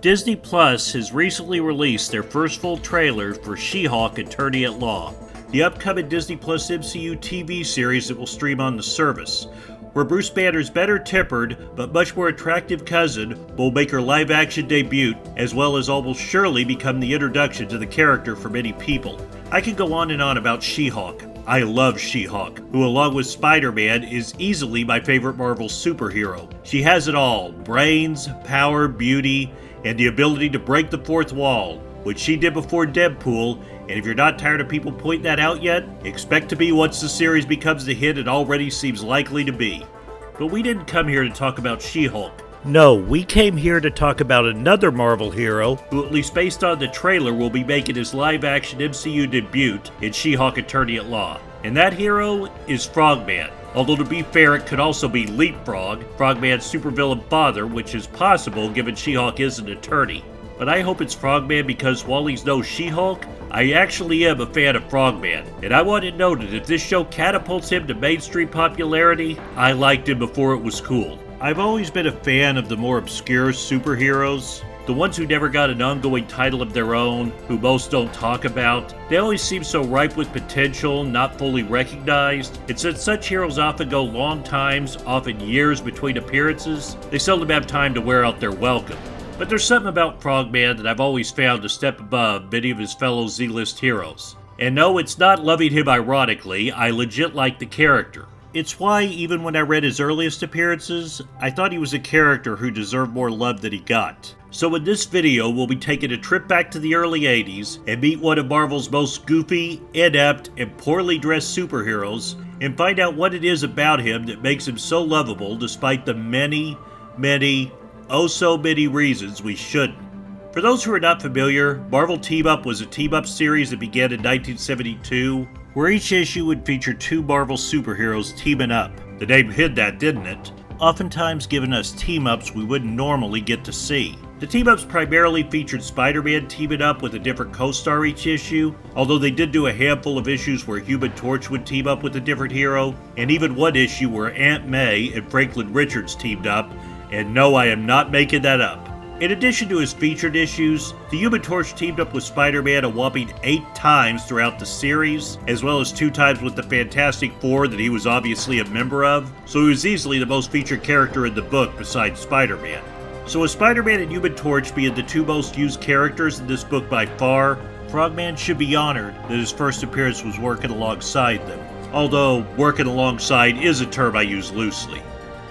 Disney Plus has recently released their first full trailer for She-Hulk Attorney at Law, the upcoming Disney Plus MCU TV series that will stream on the service, where Bruce Banner's better-tempered but much more attractive cousin will make her live-action debut, as well as almost surely become the introduction to the character for many people. I could go on and on about She-Hulk. I love She-Hulk, who along with Spider-Man is easily my favorite Marvel superhero. She has it all: brains, power, beauty, and the ability to break the fourth wall, which she did before Deadpool, and if you're not tired of people pointing that out yet, expect to be once the series becomes the hit it already seems likely to be. But we didn't come here to talk about She-Hulk. No, we came here to talk about another Marvel hero who, at least based on the trailer, will be making his live-action MCU debut in She-Hulk Attorney at Law. And that hero is Frogman. Although to be fair, it could also be Leapfrog, Frogman's supervillain father, which is possible given She-Hulk is an attorney. But I hope it's Frogman because while he's no She-Hulk, I actually am a fan of Frogman. And I want it noted, if this show catapults him to mainstream popularity, I liked him before it was cool. I've always been a fan of the more obscure superheroes, the ones who never got an ongoing title of their own, who most don't talk about. They always seem so ripe with potential, not fully recognized, and since such heroes often go long times, often years between appearances, they seldom have time to wear out their welcome. But there's something about Frogman that I've always found to step above many of his fellow Z-list heroes. And no, it's not loving him ironically, I legit like the character. It's why, even when I read his earliest appearances, I thought he was a character who deserved more love than he got. So in this video, we'll be taking a trip back to the early 80s and meet one of Marvel's most goofy, inept, and poorly dressed superheroes, and find out what it is about him that makes him so lovable despite the many, oh so many reasons we shouldn't. For those who are not familiar, Marvel Team-Up was a team-up series that began in 1972, where each issue would feature two Marvel superheroes teaming up. The name hid that, didn't it? Oftentimes giving us team-ups we wouldn't normally get to see. The team-ups primarily featured Spider-Man teaming up with a different co-star each issue, although they did do a handful of issues where Human Torch would team up with a different hero, and even one issue where Aunt May and Franklin Richards teamed up, and no, I am not making that up. In addition to his featured issues, the Human Torch teamed up with Spider-Man a whopping 8 times throughout the series, as well as 2 times with the Fantastic Four that he was obviously a member of, so he was easily the most featured character in the book besides Spider-Man. So with Spider-Man and Human Torch being the 2 most used characters in this book by far, Frogman should be honored that his first appearance was working alongside them. Although, working alongside is a term I use loosely.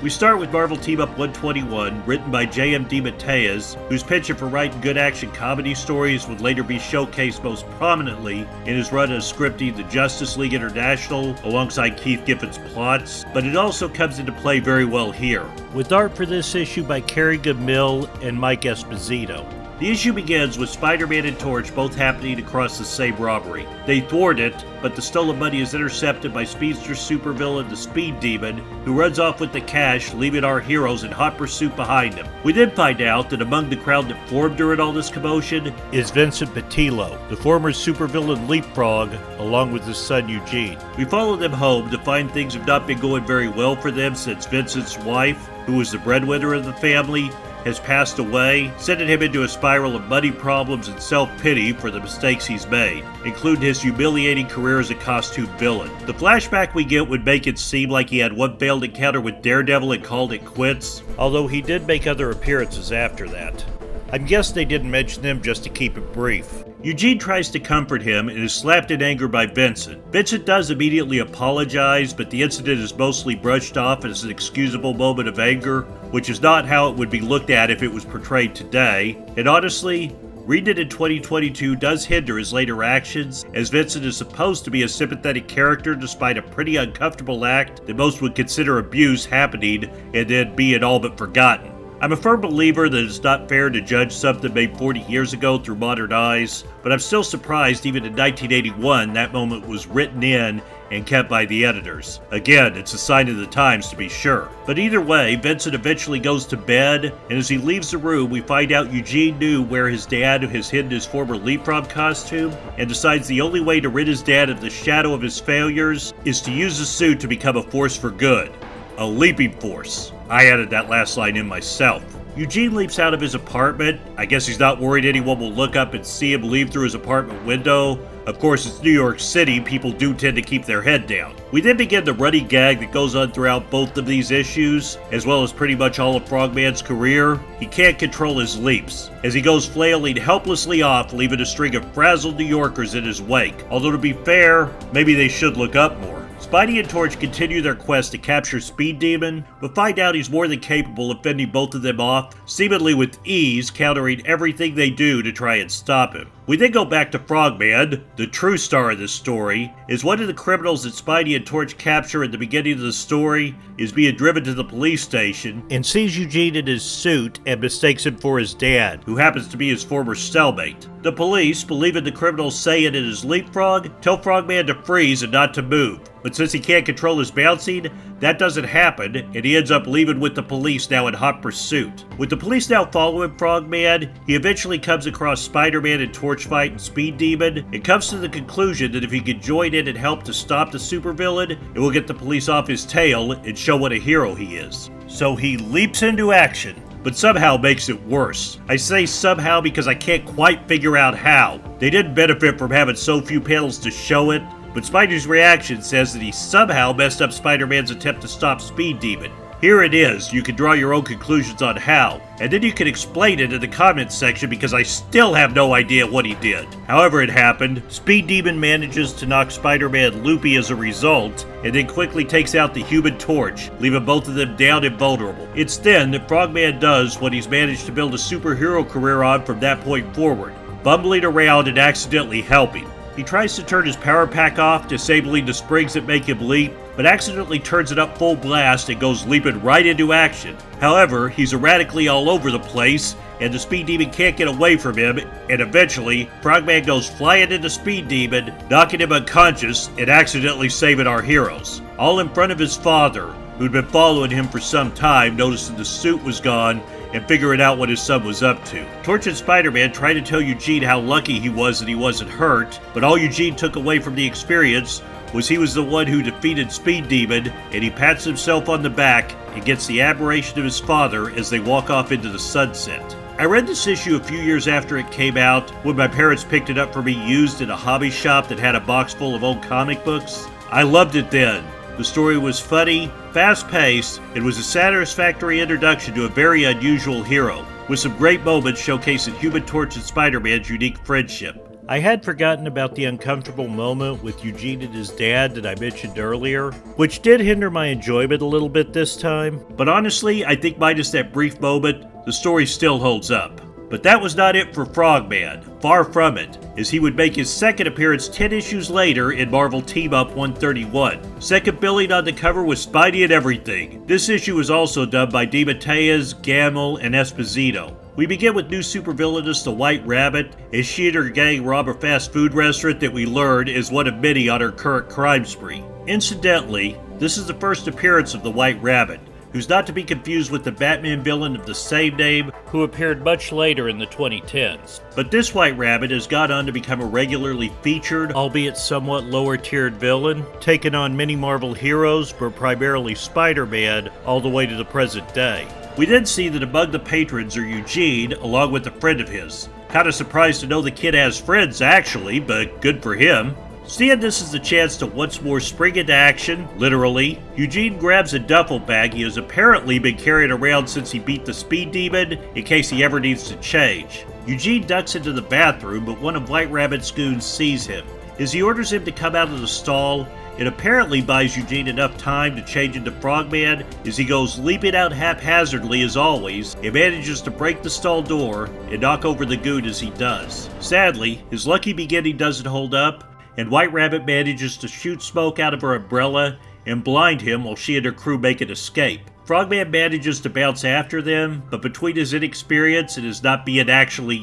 We start with Marvel Team-Up 121, written by J.M. DeMatteis, whose penchant for writing good action comedy stories would later be showcased most prominently in his run as scripting the Justice League International alongside Keith Giffen's plots, but it also comes into play very well here, with art for this issue by Kerrigan Mill and Mike Esposito. The issue begins with Spider-Man and Torch both happening across the same robbery. They thwart it, but the stolen money is intercepted by speedster supervillain the Speed Demon, who runs off with the cash, leaving our heroes in hot pursuit behind him. We then find out that among the crowd that formed during all this commotion is Vincent Petillo, the former supervillain Leapfrog, along with his son Eugene. We follow them home to find things have not been going very well for them since Vincent's wife, who was the breadwinner of the family, has passed away, sending him into a spiral of money problems and self-pity for the mistakes he's made, including his humiliating career as a costume villain. The flashback we get would make it seem like he had one failed encounter with Daredevil and called it quits, although he did make other appearances after that. I'm guessing they didn't mention them just to keep it brief. Eugene tries to comfort him and is slapped in anger by Vincent. Vincent does immediately apologize, but the incident is mostly brushed off as an excusable moment of anger, which is not how it would be looked at if it was portrayed today. And honestly, reading it in 2022 does hinder his later actions, as Vincent is supposed to be a sympathetic character despite a pretty uncomfortable act that most would consider abuse happening and then being all but forgotten. I'm a firm believer that it's not fair to judge something made 40 years ago through modern eyes, but I'm still surprised even in 1981 that moment was written in and kept by the editors. Again, it's a sign of the times to be sure. But either way, Vincent eventually goes to bed, and as he leaves the room, we find out Eugene knew where his dad has hidden his former Leapfrog costume, and decides the only way to rid his dad of the shadow of his failures is to use the suit to become a force for good. A leaping force. I added that last line in myself. Eugene leaps out of his apartment. I guess he's not worried anyone will look up and see him leave through his apartment window. Of course, it's New York City, people do tend to keep their head down. We then begin the running gag that goes on throughout both of these issues, as well as pretty much all of Frogman's career. He can't control his leaps, as he goes flailing helplessly off, leaving a string of frazzled New Yorkers in his wake. Although to be fair, maybe they should look up more. Spidey and Torch continue their quest to capture Speed Demon, but find out he's more than capable of fending both of them off, seemingly with ease, countering everything they do to try and stop him. We then go back to Frogman, the true star of this story, as one of the criminals that Spidey and Torch capture at the beginning of the story is being driven to the police station and sees Eugene in his suit and mistakes him for his dad, who happens to be his former cellmate. The police, believing the criminal saying it is leapfrog, tell Frogman to freeze and not to move. But since he can't control his bouncing, that doesn't happen, and he ends up leaving with the police now in hot pursuit. With the police now following Frogman, he eventually comes across Spider-Man and Torch fight and Speed Demon, and comes to the conclusion that if he can join in and help to stop the supervillain, it will get the police off his tail and show what a hero he is. So he leaps into action, but somehow makes it worse. I say somehow because I can't quite figure out how. They didn't benefit from having so few panels to show it, but Spidey's reaction says that he somehow messed up Spider-Man's attempt to stop Speed Demon. Here it is, you can draw your own conclusions on how, and then you can explain it in the comments section because I still have no idea what he did. However it happened, Speed Demon manages to knock Spider-Man loopy as a result, and then quickly takes out the Human Torch, leaving both of them down and vulnerable. It's then that Frogman does what he's managed to build a superhero career on from that point forward, bumbling around and accidentally helping. He tries to turn his power pack off, disabling the springs that make him leap, but accidentally turns it up full blast and goes leaping right into action. However, he's erratically all over the place, and the Speed Demon can't get away from him, and eventually, Frogman goes flying into Speed Demon, knocking him unconscious and accidentally saving our heroes. All in front of his father, who'd been following him for some time, noticing the suit was gone, and figuring out what his son was up to. Torch and Spider-Man try to tell Eugene how lucky he was that he wasn't hurt, but all Eugene took away from the experience was he was the one who defeated Speed Demon, and he pats himself on the back and gets the admiration of his father as they walk off into the sunset. I read this issue a few years after it came out, when my parents picked it up for me used in a hobby shop that had a box full of old comic books. I loved it then. The story was funny, fast-paced, and was a satisfactory introduction to a very unusual hero, with some great moments showcasing Human Torch and Spider-Man's unique friendship. I had forgotten about the uncomfortable moment with Eugene and his dad that I mentioned earlier, which did hinder my enjoyment a little bit this time, but honestly, I think minus that brief moment, the story still holds up. But that was not it for Frogman, far from it, as he would make his second appearance 10 issues later in Marvel Team-Up 131. Second billing on the cover with Spidey and everything. This issue was also done by DeMatteis, Gamble, and Esposito. We begin with new supervillainess the White Rabbit, as she and her gang rob a fast food restaurant that we learn is one of many on her current crime spree. Incidentally, this is the first appearance of the White Rabbit, who's not to be confused with the Batman villain of the same name, who appeared much later in the 2010s. But this White Rabbit has gone on to become a regularly featured, albeit somewhat lower-tiered villain, taking on many Marvel heroes, but primarily Spider-Man, all the way to the present day. We then see that among the patrons are Eugene, along with a friend of his. Kinda surprised to know the kid has friends, actually, but good for him. Seeing this as a chance to once more spring into action, literally, Eugene grabs a duffel bag he has apparently been carrying around since he beat the Speed Demon, in case he ever needs to change. Eugene ducks into the bathroom, but one of White Rabbit's goons sees him. As he orders him to come out of the stall, it apparently buys Eugene enough time to change into Frogman as he goes leaping out haphazardly as always and manages to break the stall door and knock over the goon as he does. Sadly, his lucky beginning doesn't hold up, and White Rabbit manages to shoot smoke out of her umbrella and blind him while she and her crew make an escape. Frogman manages to bounce after them, but between his inexperience and his not being actually,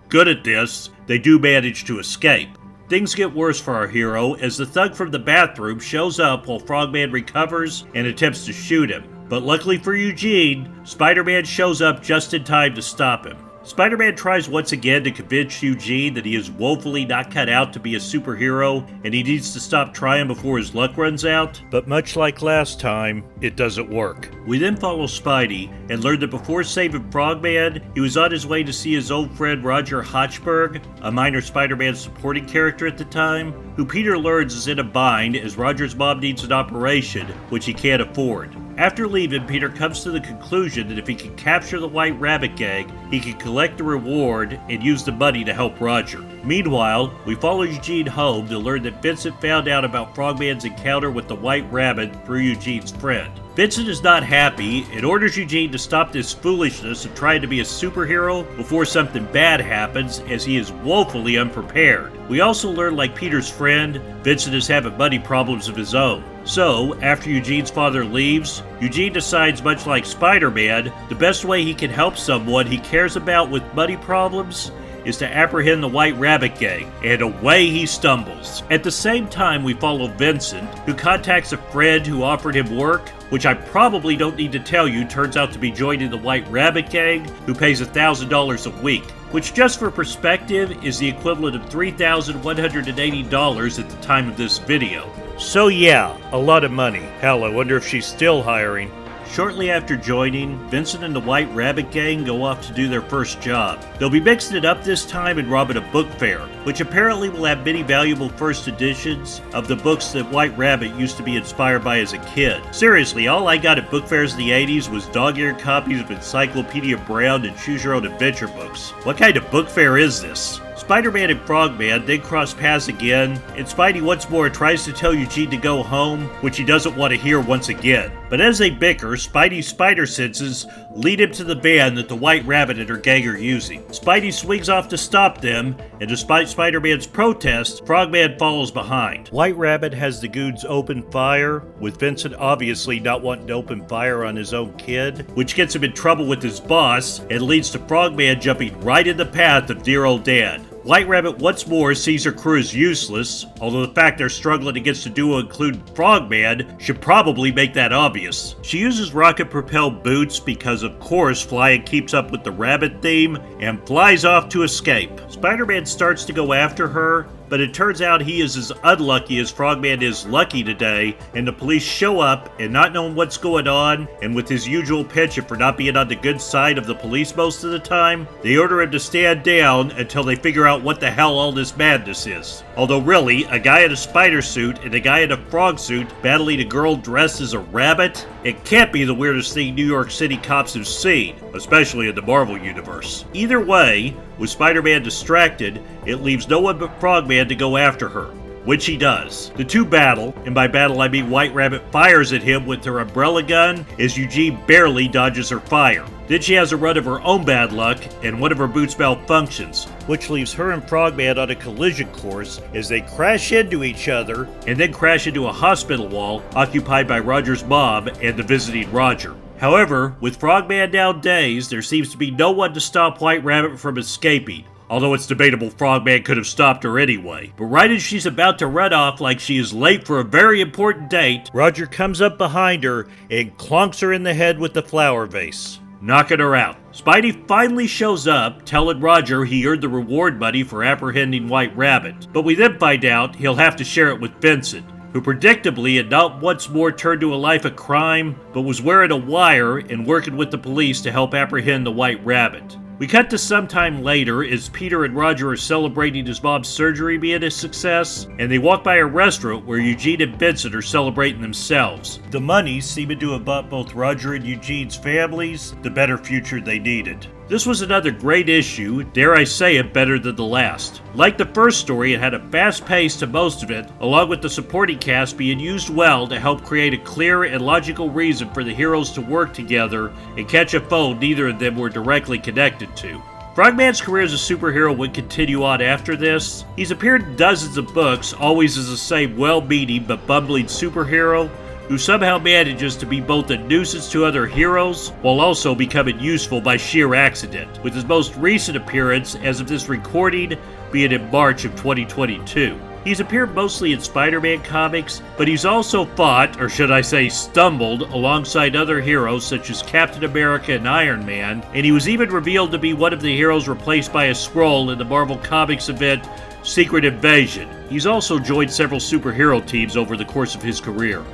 good at this, they do manage to escape. Things get worse for our hero as the thug from the bathroom shows up while Frogman recovers and attempts to shoot him. But luckily for Eugene, Spider-Man shows up just in time to stop him. Spider-Man tries once again to convince Eugene that he is woefully not cut out to be a superhero and he needs to stop trying before his luck runs out, but much like last time, it doesn't work. We then follow Spidey and learn that before saving Frogman, he was on his way to see his old friend Roger Hochberg, a minor Spider-Man supporting character at the time, who Peter learns is in a bind as Roger's mom needs an operation, which he can't afford. After leaving, Peter comes to the conclusion that if he can capture the White Rabbit gang, he can collect the reward and use the money to help Roger. Meanwhile, we follow Eugene home to learn that Vincent found out about Frogman's encounter with the White Rabbit through Eugene's friend. Vincent is not happy and orders Eugene to stop this foolishness of trying to be a superhero before something bad happens, as he is woefully unprepared. We also learn, like Peter's friend, Vincent is having money problems of his own. So, after Eugene's father leaves, Eugene decides, much like Spider-Man, the best way he can help someone he cares about with money problems is to apprehend the White Rabbit gang, and away he stumbles. At the same time, we follow Vincent, who contacts a friend who offered him work, which I probably don't need to tell you turns out to be joining the White Rabbit gang, who pays $1,000 a week, which just for perspective is the equivalent of $3,180 at the time of this video. So yeah, a lot of money. Hell, I wonder if she's still hiring. Shortly after joining, Vincent and the White Rabbit gang go off to do their first job. They'll be mixing it up this time and robbing a book fair, which apparently will have many valuable first editions of the books that White Rabbit used to be inspired by as a kid. Seriously, all I got at book fairs in the 80s was dog-eared copies of Encyclopedia Brown and Choose Your Own Adventure books. What kind of book fair is this? Spider-Man and Frogman then cross paths again, and Spidey once more tries to tell Eugene to go home, which he doesn't want to hear once again. But as they bicker, Spidey's spider senses lead him to the van that the White Rabbit and her gang are using. Spidey swings off to stop them, and despite Spider-Man's protest, Frogman follows behind. White Rabbit has the goons open fire, with Vincent obviously not wanting to open fire on his own kid, which gets him in trouble with his boss, and leads to Frogman jumping right in the path of dear old Dad. White Rabbit once more sees her crew as useless, although the fact they're struggling against a duo including Frogman should probably make that obvious. She uses rocket-propelled boots because of course flying keeps up with the rabbit theme, and flies off to escape. Spider-Man starts to go after her, but it turns out he is as unlucky as Frogman is lucky today, and the police show up, and not knowing what's going on, and with his usual penchant for not being on the good side of the police most of the time, they order him to stand down until they figure out what the hell all this madness is. Although really, a guy in a spider suit and a guy in a frog suit battling a girl dressed as a rabbit? It can't be the weirdest thing New York City cops have seen, especially in the Marvel Universe. Either way, with Spider-Man distracted, it leaves no one but Frogman to go after her, which he does. The two battle, and by battle I mean White Rabbit fires at him with her umbrella gun as Eugene barely dodges her fire. Then she has a run of her own bad luck, and one of her boots malfunctions, which leaves her and Frogman on a collision course as they crash into each other, and then crash into a hospital wall occupied by Roger's mom and the visiting Roger. However, with Frogman now dazed, there seems to be no one to stop White Rabbit from escaping, although it's debatable Frogman could have stopped her anyway. But right as she's about to run off like she is late for a very important date, Roger comes up behind her and clonks her in the head with the flower vase, knocking her out. Spidey finally shows up, telling Roger he earned the reward money for apprehending White Rabbit, but we then find out he'll have to share it with Vincent, who predictably had not once more turned to a life of crime, but was wearing a wire and working with the police to help apprehend the White Rabbit. We cut to sometime later as Peter and Roger are celebrating his mom's surgery being a success, and they walk by a restaurant where Eugene and Vincent are celebrating themselves. The money seeming to have bought both Roger and Eugene's families the better future they needed. This was another great issue, dare I say it, better than the last. Like the first story, it had a fast pace to most of it, along with the supporting cast being used well to help create a clear and logical reason for the heroes to work together and catch a foe neither of them were directly connected to. Frogman's career as a superhero would continue on after this. He's appeared in dozens of books, always as the same well-meaning but bumbling superhero, who somehow manages to be both a nuisance to other heroes while also becoming useful by sheer accident, with his most recent appearance as of this recording being in March of 2022. He's appeared mostly in Spider-Man comics, but he's also fought, or should I say stumbled, alongside other heroes such as Captain America and Iron Man, and he was even revealed to be one of the heroes replaced by a Skrull in the Marvel Comics event Secret Invasion. He's also joined several superhero teams over the course of his career.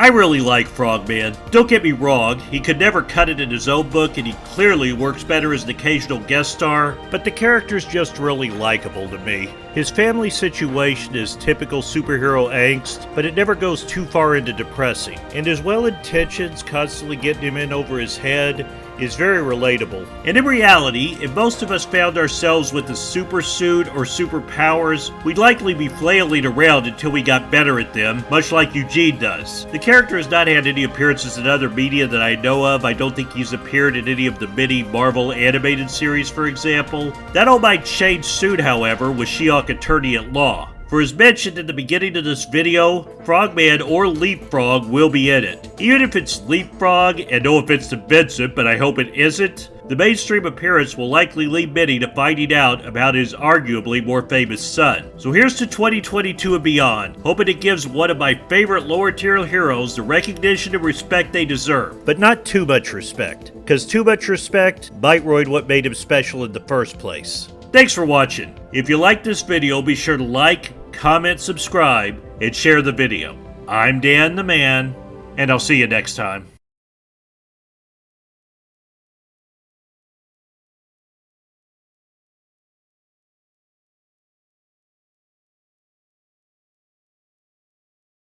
I really like Frogman. Don't get me wrong, he could never cut it in his own book and he clearly works better as an occasional guest star, but the character's just really likable to me. His family situation is typical superhero angst, but it never goes too far into depressing, and his well-intentions constantly getting him in over his head is very relatable. And in reality, if most of us found ourselves with a super suit or superpowers, we'd likely be flailing around until we got better at them, much like Eugene does. The character has not had any appearances in other media that I know of. I don't think he's appeared in any of the many Marvel animated series, for example. That all might change soon, however, with She-Hulk Attorney at Law. For as mentioned in the beginning of this video, Frogman or Leapfrog will be in it. Even if it's Leapfrog, and no offense to Vincent, but I hope it isn't, the mainstream appearance will likely lead many to finding out about his arguably more famous son. So here's to 2022 and beyond, hoping it gives one of my favorite lower tier heroes the recognition and respect they deserve. But not too much respect, because too much respect might ruin what made him special in the first place. Thanks for watching. If you liked this video, be sure to like, comment, subscribe, and share the video. I'm Dan the Man, and I'll see you next time.